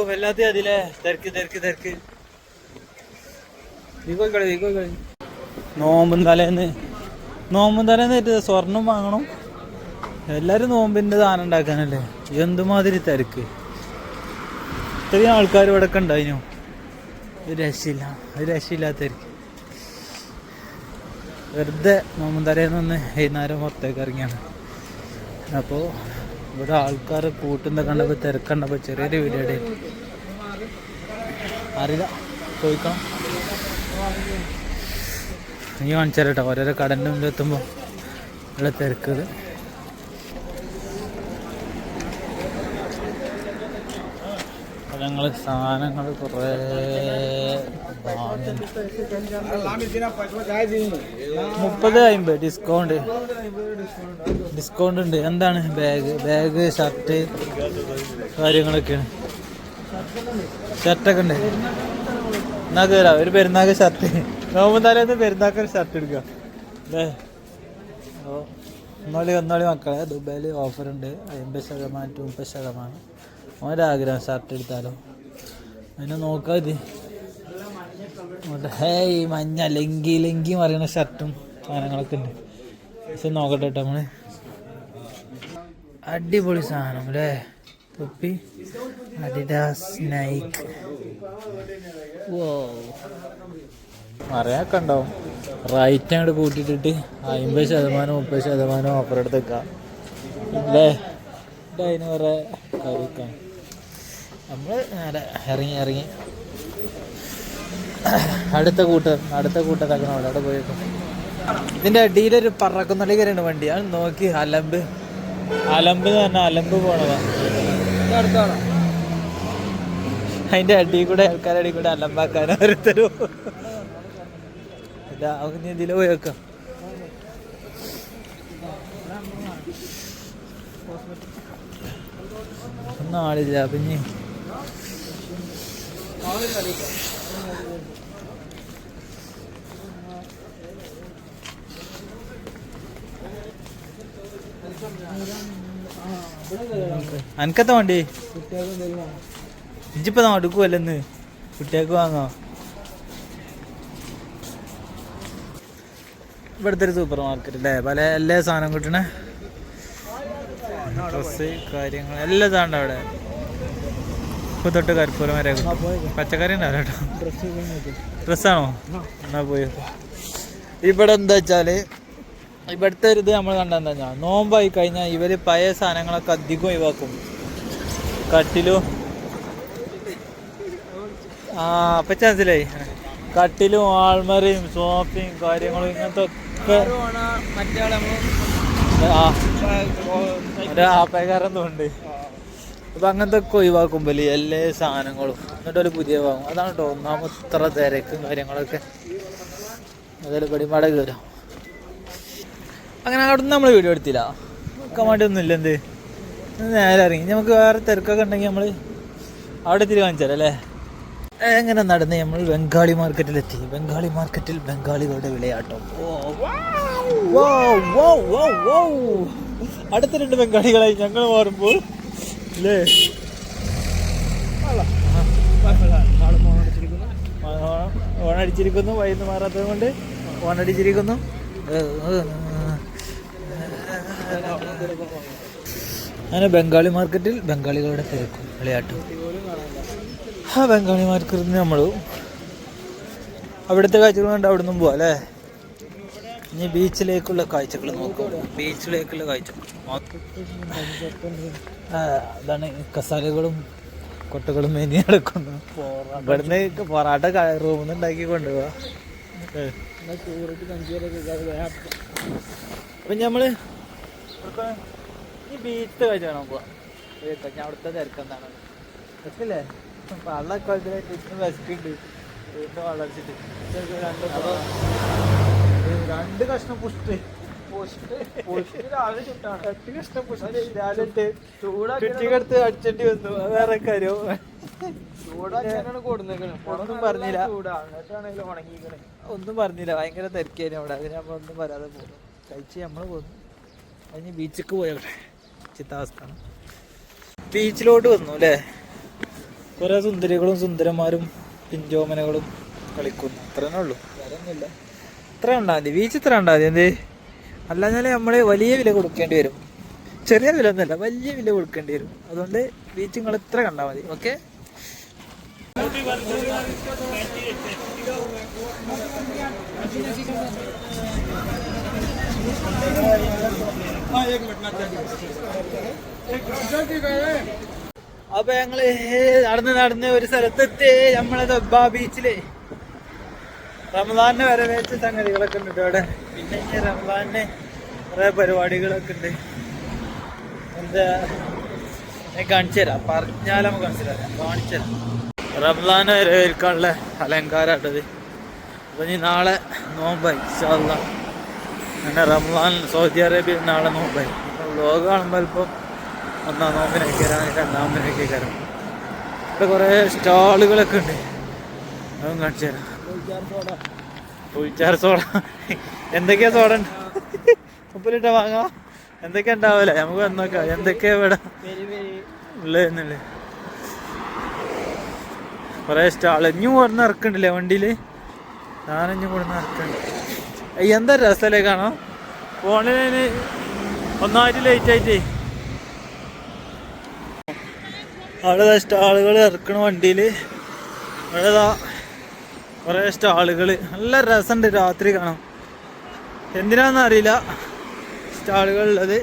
വല്ലാത്ത അതിലെ തിരക്ക് നോമ്പും തലേന്ന് സ്വർണം വാങ്ങണം. എല്ലാരും നോമ്പിന്റെ സാധനം ഉണ്ടാക്കാനല്ലേ. എന്തുമാതിരി തിരക്ക്. ഇത്രയും ആൾക്കാർ ഇവിടെ ഒക്കെ ഉണ്ടായിനോ. ഒരു രക്ഷയില്ലാത്ത തിരക്ക്. വെറുതെ നോമ്പും തലേന്നൊന്ന് വൈകുന്നേരം പുറത്തേക്ക് ഇറങ്ങിയാണ്. അപ്പോൾ ഇവിടെ ആൾക്കാർ കൂട്ടുന്ന കണ്ടപ്പോൾ തിരക്കണ്ടപ്പോൾ ചെറിയൊരു വീഡിയോ അറിയില്ല, ചോദിക്കണം. നീ കാണിച്ചാൽ കേട്ടോ ഓരോരോ കടൻ്റെ മുന്നിൽ എത്തുമ്പോൾ ഇവിടെ തിരക്കുകൾ. ഞങ്ങൾ സാധനങ്ങൾ കുറേ 30-50 ഡിസ്കൗണ്ട് ഉണ്ട്. എന്താണ് ബാഗ് ഷർട്ട് കാര്യങ്ങളൊക്കെയാണ്. ഷർട്ടൊക്കെ ഉണ്ട്. എന്നാ കയറാം. ഒരു പെരുന്നാൾക്ക് ഷർട്ട് നോമ്പ് തലേന്ന് പെരുന്നാൾക്ക് ഷർട്ട് എടുക്കുക അല്ലേ. ഒന്നാളി മക്കളെ ദുബായിൽ ഓഫറുണ്ട് 50% 30%. ഒരാഗ്രഹം ഷർട്ട് എടുത്താലോ. അതിനെ നോക്കാതി. ഹേയ് മഞ്ഞ ലെങ്കി പറയുന്ന ഷർട്ടും സാധനങ്ങളൊക്കെ ഉണ്ട്. പക്ഷെ നോക്കട്ടെ കേട്ടോ നമ്മള്. അടിപൊളി സാധനം അല്ലേ. തൊപ്പി അഡിഡാസ് നൈക്ക്. അറിയാക്കെ ഉണ്ടാവും. റൈറ്റ് അങ്ങോട്ട് കൂട്ടിയിട്ടിട്ട് 50% 30% ഓഫർ എടുത്തേക്കാം അല്ലേ. അതിന് കുറേ കാര്യമൊക്കെയാണ്. നമ്മൾ നേരെ ഇറങ്ങി അടുത്ത കൂട്ടത്താക്കണം. അവിടെ പോയേക്കും. ഇതിൻ്റെ അടിയിലൊരു പറക്കുന്നള്ളി കയറിയാണ് വണ്ടി. അത് നോക്കി അലമ്പ് എന്ന് പറഞ്ഞാൽ അലമ്പ് പോണതാ. അതിൻ്റെ അടിയിൽ കൂടെ ആൾക്കാരുടെ അടിയിൽ കൂടെ അലമ്പാക്കാൻ ഓരോരുത്തരും. ഇതാ അവന് ഇതിൽ പോയേക്കാം. ഒന്നും ആളില്ല. പിന്നെ അനക്കത്തെ വണ്ടി ഇജിപ്പോ എടുക്കുവല്ലെന്ന് കുട്ടികൾക്ക് വാങ്ങാം. ഇവിടുത്തെ ഒരു സൂപ്പർ മാർക്കറ്റ് അല്ലേ. പല എല്ലാ സാധനം കിട്ടണേ. ഡ്രസ്സ് കാര്യങ്ങൾ എല്ലാം സാധനം അവിടെ. ഇപ്പൊ തൊട്ട് കർപ്പൂരം വരെ പച്ചക്കറി ഉണ്ടാവില്ല കേട്ടോ. ഡ്രസ്സാണോ? എന്നാ പോയി. ഇവിടെ എന്താ വെച്ചാല് ഇവിടുത്തെ ഒരു ഇത് നമ്മൾ കണ്ടെന്താ വെച്ചാൽ നോമ്പായി കഴിഞ്ഞാൽ ഇവര് പഴയ സാധനങ്ങളൊക്കെ അധികം ഒഴിവാക്കും. കട്ടിലും അപ്പൊ മനസ്സിലായി. കട്ടിലും ആൾമറയും സോഫയും കാര്യങ്ങളും ഇങ്ങനത്തെ ഒക്കെ ആപ്പക്കാരെന്തുണ്ട്. അപ്പൊ അങ്ങനത്തെ ഒക്കെ ഒഴിവാക്കുമ്പോൾ എല്ലാ സാധനങ്ങളും എന്നിട്ട് ഒരു പുതിയ വാങ്ങും. അതാണ് കേട്ടോ ഒന്നാമത്ര തിരക്കും കാര്യങ്ങളൊക്കെ. അതിൽ പടിമാട കയറാം. അങ്ങനെ അവിടെ നിന്ന് നമ്മൾ വീഡിയോ എടുത്തില്ല. നോക്കാൻ വേണ്ടി ഒന്നുമില്ല. എന്ത് നേരെ ഇറങ്ങി. നമുക്ക് വേറെ തിരക്കൊക്കെ ഉണ്ടെങ്കിൽ നമ്മൾ അവിടെ തിരി കാണിച്ചാലോ അല്ലേ. എങ്ങനെ നടന്ന് നമ്മൾ ബംഗാളി മാർക്കറ്റിലെത്തി. ബംഗാളി മാർക്കറ്റിൽ ബംഗാളികളുടെ വിളയാട്ടം. അടുത്ത 2 ബംഗാളികളായി ഞങ്ങൾ മാറുമ്പോൾ അല്ലേ. ഓണടിച്ചിരിക്കുന്നു. വൈകുന്നു മാറാത്തത് കൊണ്ട് ഓണടിച്ചിരിക്കുന്നു. അങ്ങനെ ബംഗാളി മാർക്കറ്റിൽ ബംഗാളികളുടെ തിരക്കും വിളയാട്ടം. ആ ബംഗാളി മാർക്കറ്റിൽ നമ്മൾ അവിടുത്തെ കാഴ്ചകൾ കണ്ട് അവിടെ നിന്നും പോവാം അല്ലേ. ഇനി ബീച്ചിലേക്കുള്ള കാഴ്ചകൾ നോക്കാം. ബീച്ചിലേക്കുള്ള കാഴ്ചകൾ അതാണ് കസാലകളും കൊട്ടകളും മെനി നടക്കുന്നു. ഇവിടുന്ന് പൊറാട്ട റൂമിൽ നിന്ന് ഉണ്ടാക്കി കൊണ്ടുപോവാ. അപ്പം നമ്മള് ഈ ബീച്ചിലെ കാഴ്ച കാണാൻ പോവാം. ഞാൻ അവിടുത്തെ തിരക്കെന്താണ് രസമില്ലേ. വെള്ളമൊക്കെ വിശക്കുണ്ട്. വീണ്ടും വളർച്ചിട്ട് 2 കഷ്ണം പുഷ്ട് രാവിലെ ചുട്ടാണ്. 8 കഷ്ണം പുഷ്ട് രാവിലെ ചുറ്റിക്കെടുത്ത് അടിച്ചേണ്ടി വന്നു. വേറെ കാര്യം ചൂടാണ് കൊടുന്നേക്കണേ. ഒന്നും പറഞ്ഞില്ല. ഒന്നും പറഞ്ഞില്ല. ഭയങ്കര തിരക്കായിരുന്നു അവിടെ. അതിന് നമ്മളൊന്നും പറയാതെ പോകുന്നു. കഴിച്ച് നമ്മൾ പോന്നു. അതിന് ബീച്ചിലേക്ക് പോയോട്ടെ. ചിത്താവസ്ഥ ബീച്ചിലോട്ട് വന്നു അല്ലേ. കുറേ സുന്ദരികളും സുന്ദരന്മാരും പിഞ്ചോമനകളും കളിക്കുന്നു. അത്ര തന്നെ ഉള്ളൂ, വേറെ ഒന്നുമില്ല. ഇത്ര ഉണ്ടാൽ മതി, ബീച്ച് ഇത്ര ഉണ്ടാൽ മതി. എന്ത് അല്ലാഞ്ഞാൽ നമ്മൾ വലിയ വില കൊടുക്കേണ്ടി വരും. ചെറിയ വില ഒന്നുമല്ല, വലിയ വില കൊടുക്കേണ്ടി വരും. അതുകൊണ്ട് ബീച്ച് നിങ്ങൾ ഇത്ര കണ്ടാൽ മതി. ഓക്കെ. അപ്പൊ ഞങ്ങള് നടന്ന് ഒരു സ്ഥലത്തെത്തി. നമ്മളെ ദബ്ബ ബീച്ചില് റമദാനിന് വരവേറ്റ സംഗതികളൊക്കെ ഉണ്ട് ഇവിടെ. പിന്നെ ഇനി റമദാനിന് കുറെ പരിപാടികളൊക്കെ ഉണ്ട്. എന്താ കാണിച്ചു തരാം, പറഞ്ഞാൽ നമുക്ക് മനസ്സിലാക്കാം. കാണിച്ചു തരാം. റമദാന് വരവേൽക്കാനുള്ള അലങ്കാരമായിട്ടത്. അപ്പൊ ഇനി നാളെ നോമ്പായി ഇൻഷാ അല്ലാഹ്. അങ്ങനെ റമദാൻ സൗദി അറേബ്യയിൽ നാളെ നോമ്പായി. വ്ലോഗ് കാണുമ്പോൾ ഇപ്പം ഒന്നാം നോമ്പിനൊക്കെ കയറാൻ, രണ്ടാം നോമ്പിനൊക്കെ കയറാം. ഇവിടെ കുറേ സ്റ്റാളുകളൊക്കെ ഉണ്ട്, അതും കാണിച്ചു തരാം. പുളിച്ചാർ സോഡ, എന്തൊക്കെയാ സോഡ ഉപ്പിലിട്ട വാങ്ങാം. എന്തൊക്കെയാ ഉണ്ടാവില്ല, നമുക്ക് വന്നോക്കാം എന്തൊക്കെയാ ഇവിടെ ഉള്ളതെന്നുള്ളത്. കുറേ സ്റ്റാൾ ഇഞ്ഞും കൊടുന്ന് ഇറക്കുന്നുണ്ടല്ലേ വണ്ടിയിൽ. ഞാനിഞ്ഞും കൊടുന്ന് ഇറക്കുന്നുണ്ട്. എന്താ രസമല്ലേ കാണാം. ഫോണിന് ഒന്നായിട്ട് ലേറ്റ് ആയിട്ട് അവിടെ സ്റ്റാളുകൾ ഇറക്കണ വണ്ടിയിൽ. അവിടെ കുറേ സ്റ്റാളുകൾ, നല്ല രസമുണ്ട് രാത്രി കാണാം. എന്തിനാണെന്ന് അറിയില്ല സ്റ്റാളുകളുള്ളത്.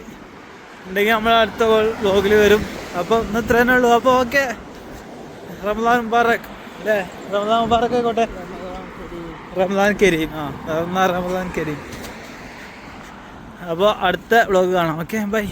ഉണ്ടെങ്കിൽ നമ്മൾ അടുത്ത വ്ലോഗിൽ വരും. അപ്പോൾ ഇന്ന് ഇത്ര തന്നെ ഉള്ളൂ. അപ്പോൾ ഓക്കെ, റമദാൻ മുബാറക് അല്ലേ? റമദാൻ മുബാറക് ആയിക്കോട്ടെ. റമദാൻ കരീം. റമദാൻ കരീം. അപ്പോൾ അടുത്ത വ്ലോഗ് കാണാം. Okay, by.